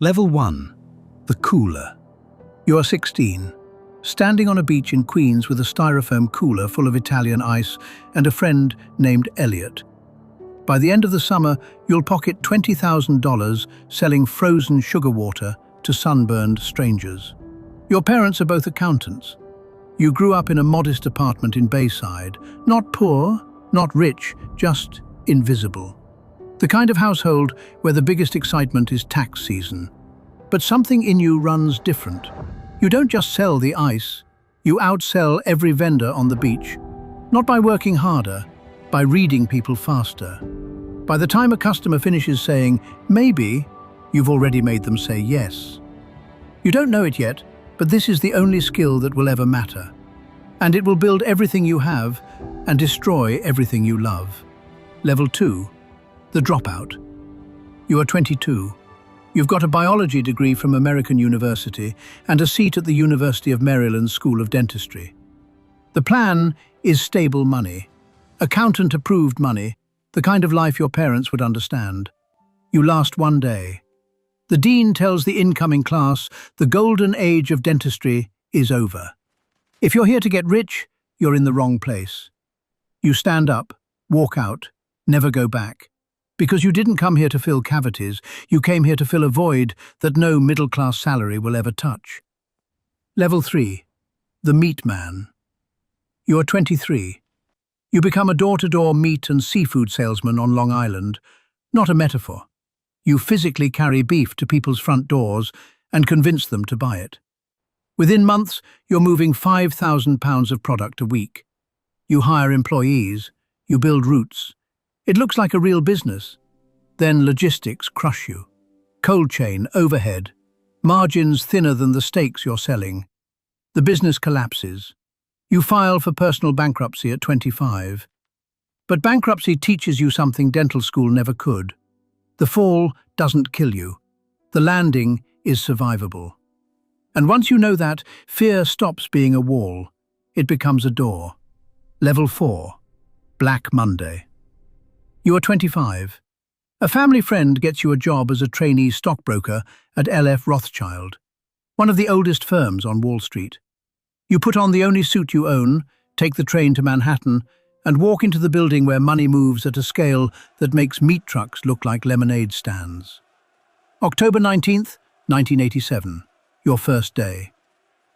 Level 1. The cooler. You are 16, standing on a beach in Queens with a styrofoam cooler full of Italian ice and a friend named Elliot. By the end of the summer, you'll pocket $20,000 selling frozen sugar water to sunburned strangers. Your parents are both accountants. You grew up in a modest apartment in Bayside, not poor, not rich, just invisible. The kind of household where the biggest excitement is tax season. But something in you runs different. You don't just sell the ice, you outsell every vendor on the beach. Not by working harder, by reading people faster. By the time a customer finishes saying, maybe, you've already made them say yes. You don't know it yet, but this is the only skill that will ever matter. And it will build everything you have and destroy everything you love. Level 2. The dropout. You are 22. You've got a biology degree from American University and a seat at the University of Maryland School of Dentistry. The plan is stable money, accountant-approved money, the kind of life your parents would understand. You last one day. The dean tells the incoming class the golden age of dentistry is over. If you're here to get rich, you're in the wrong place. You stand up, walk out, never go back. Because you didn't come here to fill cavities, you came here to fill a void that no middle-class salary will ever touch. Level 3. The meat man. You are 23. You become a door-to-door meat and seafood salesman on Long Island, not a metaphor. You physically carry beef to people's front doors and convince them to buy it. Within months, you're moving 5,000 pounds of product a week. You hire employees, you build routes. It looks like a real business. Then logistics crush you. Cold chain, overhead, margins thinner than the steaks you're selling. The business collapses. You file for personal bankruptcy at 25. But bankruptcy teaches you something dental school never could. The fall doesn't kill you. The landing is survivable. And once you know that, fear stops being a wall. It becomes a door. Level 4. Black Monday. You are 25. A family friend gets you a job as a trainee stockbroker at LF Rothschild, one of the oldest firms on Wall Street. You put on the only suit you own, take the train to Manhattan, and walk into the building where money moves at a scale that makes meat trucks look like lemonade stands. October 19th, 1987, your first day.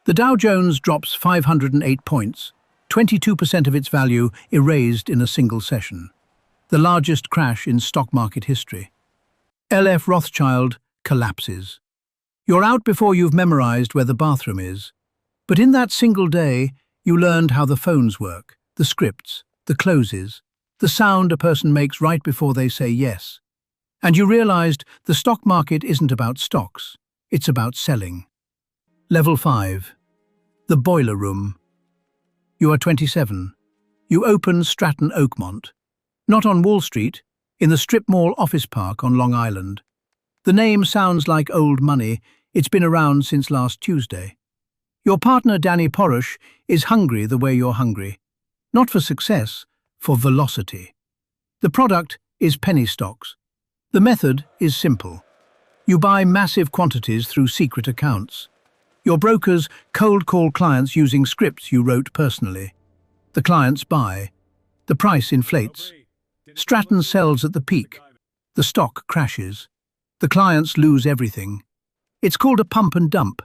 The Dow Jones drops 508 points, 22% of its value erased in a single session. The largest crash in stock market history. LF Rothschild collapses. You're out before you've memorized where the bathroom is. But in that single day, you learned how the phones work, the scripts, the closes, the sound a person makes right before they say yes. And you realized the stock market isn't about stocks, it's about selling. Level 5. The boiler room. You are 27. You open Stratton Oakmont. Not on Wall Street, in the strip mall office park on Long Island. The name sounds like old money. It's been around since last Tuesday. Your partner, Danny Porush, is hungry the way you're hungry. Not for success, for velocity. The product is penny stocks. The method is simple. You buy massive quantities through secret accounts. Your brokers cold call clients using scripts you wrote personally. The clients buy. The price inflates. Stratton sells at the peak. The stock crashes. The clients lose everything. It's called a pump and dump.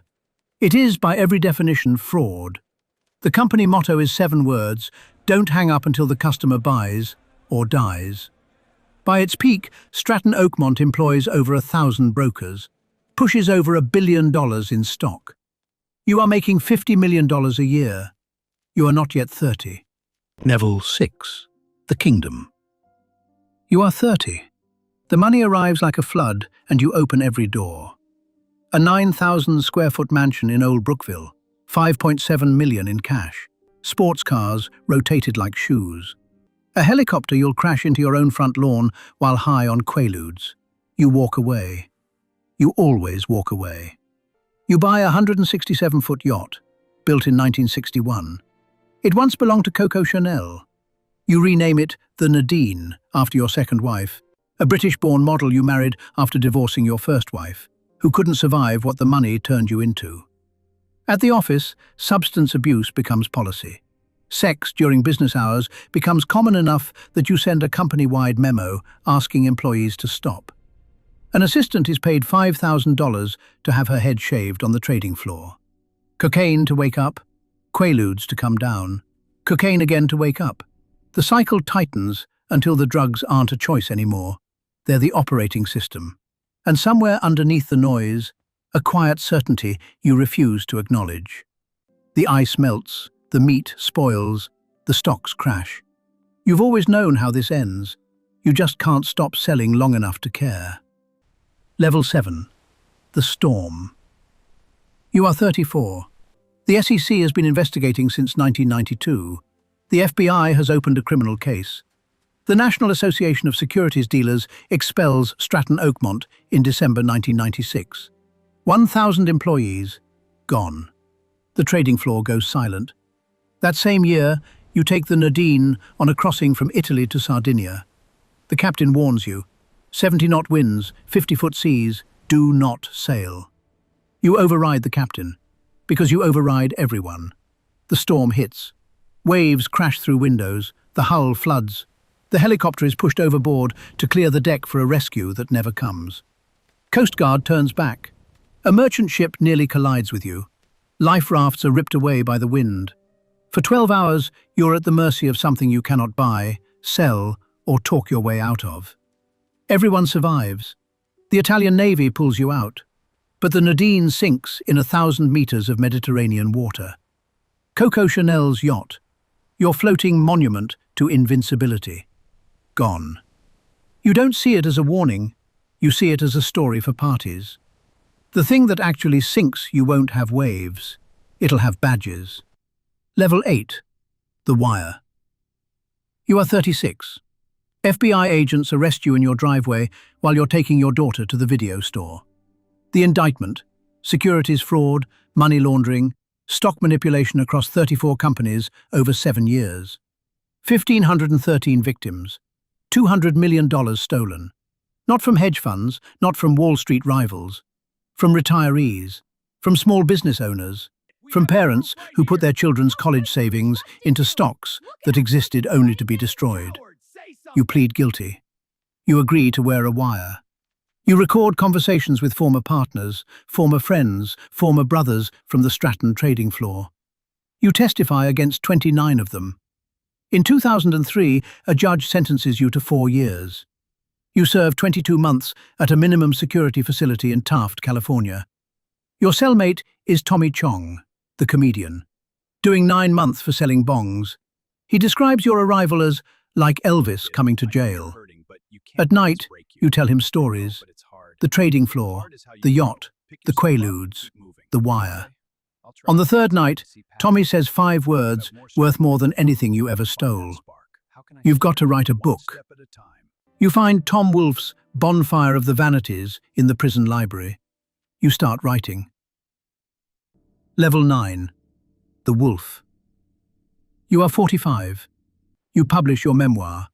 It is, by every definition, fraud. The company motto is 7 words: don't hang up until the customer buys or dies. By its peak, Stratton Oakmont employs over 1,000 brokers, pushes over $1 billion in stock. You are making $50 million a year. You are not yet 30. Level 6. The Kingdom. You are 30. The money arrives like a flood and you open every door. A 9,000 square foot mansion in Old Brookville, 5.7 million in cash. Sports cars rotated like shoes. A helicopter you'll crash into your own front lawn while high on Quaaludes. You walk away. You always walk away. You buy a 167-foot yacht, built in 1961. It once belonged to Coco Chanel. You rename it the Nadine, after your second wife, a British-born model you married after divorcing your first wife. who couldn't survive what the money turned you into. At the office, substance abuse becomes policy. Sex during business hours becomes common enough that you send a company-wide memo asking employees to stop. An assistant is paid $5,000 to have her head shaved on the trading floor. Cocaine to wake up, quaaludes to come down, cocaine again to wake up. The cycle tightens until the drugs aren't a choice anymore. They're the operating system. And somewhere underneath the noise, a quiet certainty you refuse to acknowledge. The ice melts, the meat spoils, the stocks crash. You've always known how this ends. You just can't stop selling long enough to care. Level 7. The Storm. You are 34. The SEC has been investigating since 1992. The FBI has opened a criminal case. The National Association of Securities Dealers expels Stratton Oakmont in December 1996. 1,000 employees, gone. The trading floor goes silent. That same year, you take the Nadine on a crossing from Italy to Sardinia. The captain warns you, 70-knot winds, 50-foot seas, do not sail. You override the captain, because you override everyone. The storm hits. Waves crash through windows, the hull floods. The helicopter is pushed overboard to clear the deck for a rescue that never comes. Coast Guard turns back. A merchant ship nearly collides with you. Life rafts are ripped away by the wind. For 12 hours, you're at the mercy of something you cannot buy, sell, or talk your way out of. Everyone survives. The Italian Navy pulls you out. But the Nadine sinks in 1,000 meters of Mediterranean water. Coco Chanel's yacht, your floating monument to invincibility, gone. You don't see it as a warning, you see it as a story for parties. The thing that actually sinks you won't have waves, it'll have badges. Level 8. The Wire. You are 36. FBI agents arrest you in your driveway while you're taking your daughter to the video store. The indictment: securities fraud, money laundering, stock manipulation across 34 companies over 7 years. 1,513 victims. $200 million stolen. Not from hedge funds, not from Wall Street rivals. From retirees. From small business owners. From parents who put their children's college savings into stocks that existed only to be destroyed. You plead guilty. You agree to wear a wire. You record conversations with former partners, former friends, former brothers from the Stratton trading floor. You testify against 29 of them. In 2003, a judge sentences you to 4 years. You serve 22 months at a minimum security facility in Taft, California. Your cellmate is Tommy Chong, the comedian, doing 9 months for selling bongs. He describes your arrival as like Elvis coming to jail. At night, you tell him stories. The trading floor, the yacht, the quaaludes, the wire. On the third night, Tommy says 5 words worth more than anything you ever stole. You've got to write a book. You find Tom Wolfe's Bonfire of the Vanities in the prison library. You start writing. Level 9. The Wolf. You are 45. You publish your memoir.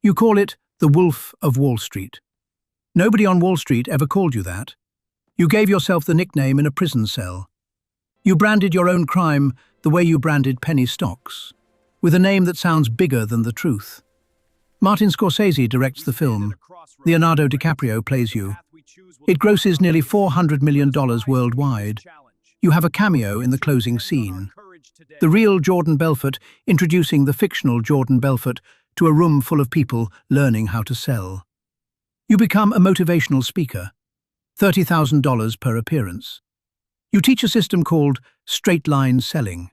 You call it The Wolf of Wall Street. Nobody on Wall Street ever called you that. You gave yourself the nickname in a prison cell. You branded your own crime the way you branded penny stocks, with a name that sounds bigger than the truth. Martin Scorsese directs the film. Leonardo DiCaprio plays you. It grosses nearly $400 million worldwide. You have a cameo in the closing scene. The real Jordan Belfort introducing the fictional Jordan Belfort to a room full of people learning how to sell. You become a motivational speaker. $30,000 per appearance. You teach a system called straight-line selling.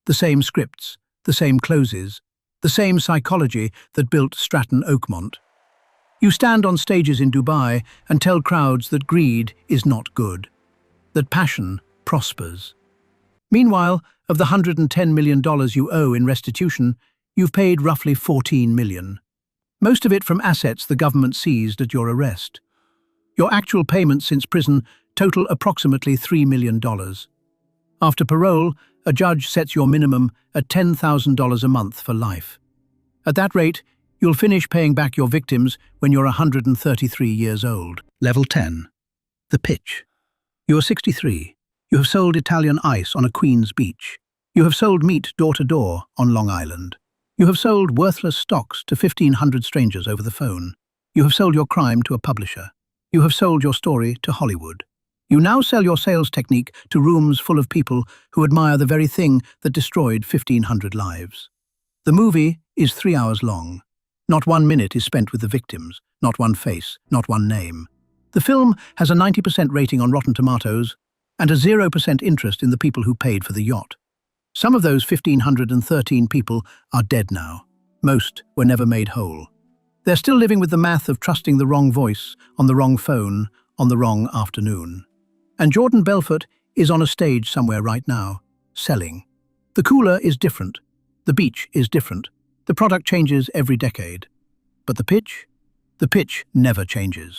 The same scripts, the same closes, the same psychology that built Stratton Oakmont. You stand on stages in Dubai and tell crowds that greed is not good, that passion prospers. Meanwhile, of the $110 million you owe in restitution, you've paid roughly $14 million. Most of it from assets the government seized at your arrest. Your actual payments since prison total approximately $3 million. After parole, a judge sets your minimum at $10,000 a month for life. At that rate, you'll finish paying back your victims when you're 133 years old. Level 10. The Pitch. You are 63. You have sold Italian ice on a Queen's beach. You have sold meat door to door on Long Island. You have sold worthless stocks to 1,500 strangers over the phone. You have sold your crime to a publisher. You have sold your story to Hollywood. You now sell your sales technique to rooms full of people who admire the very thing that destroyed 1,500 lives. The movie is 3 hours long. Not 1 minute is spent with the victims, not one face, not one name. The film has a 90% rating on Rotten Tomatoes and a 0% interest in the people who paid for the yacht. Some of those 1,513 people are dead now. Most were never made whole. They're still living with the math of trusting the wrong voice, on the wrong phone, on the wrong afternoon. And Jordan Belfort is on a stage somewhere right now, selling. The cooler is different. The beach is different. The product changes every decade. But the pitch? The pitch never changes.